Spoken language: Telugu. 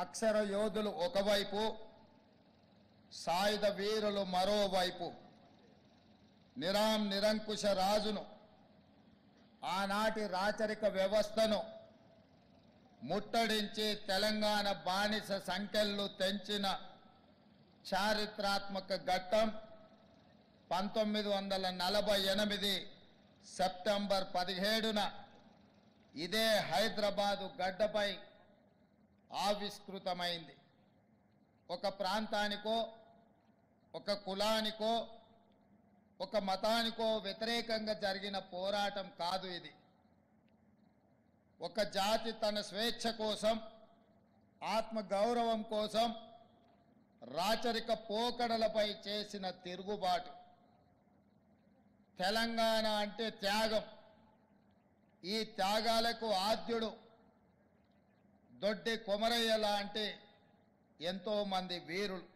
అక్షర యోధులు ఒకవైపు, సాయుధ వీరులు మరోవైపు నిరంకుశ రాజును, ఆనాటి రాచరిక వ్యవస్థను ముట్టడించి తెలంగాణ బానిస సంఖ్యలు తెంచిన చారిత్రాత్మక ఘట్టం 1948 సెప్టెంబర్ 17న ఇదే హైదరాబాదు గడ్డపై ఆవిష్కృతమైంది. ఒక ప్రాంతానికో, ఒక కులానికో, ఒక మతానికో వ్యతిరేకంగా జరిగిన పోరాటం కాదు ఇది. ఒక జాతి తన స్వేచ్ఛ కోసం, ఆత్మగౌరవం కోసం రాచరిక పోకడలపై చేసిన తిరుగుబాటు. తెలంగాణ అంటే త్యాగం. ఈ త్యాగాలకు ఆద్యుడు దొడ్డి కొమరయ్య లాంటి ఎంతోమంది వీరులు.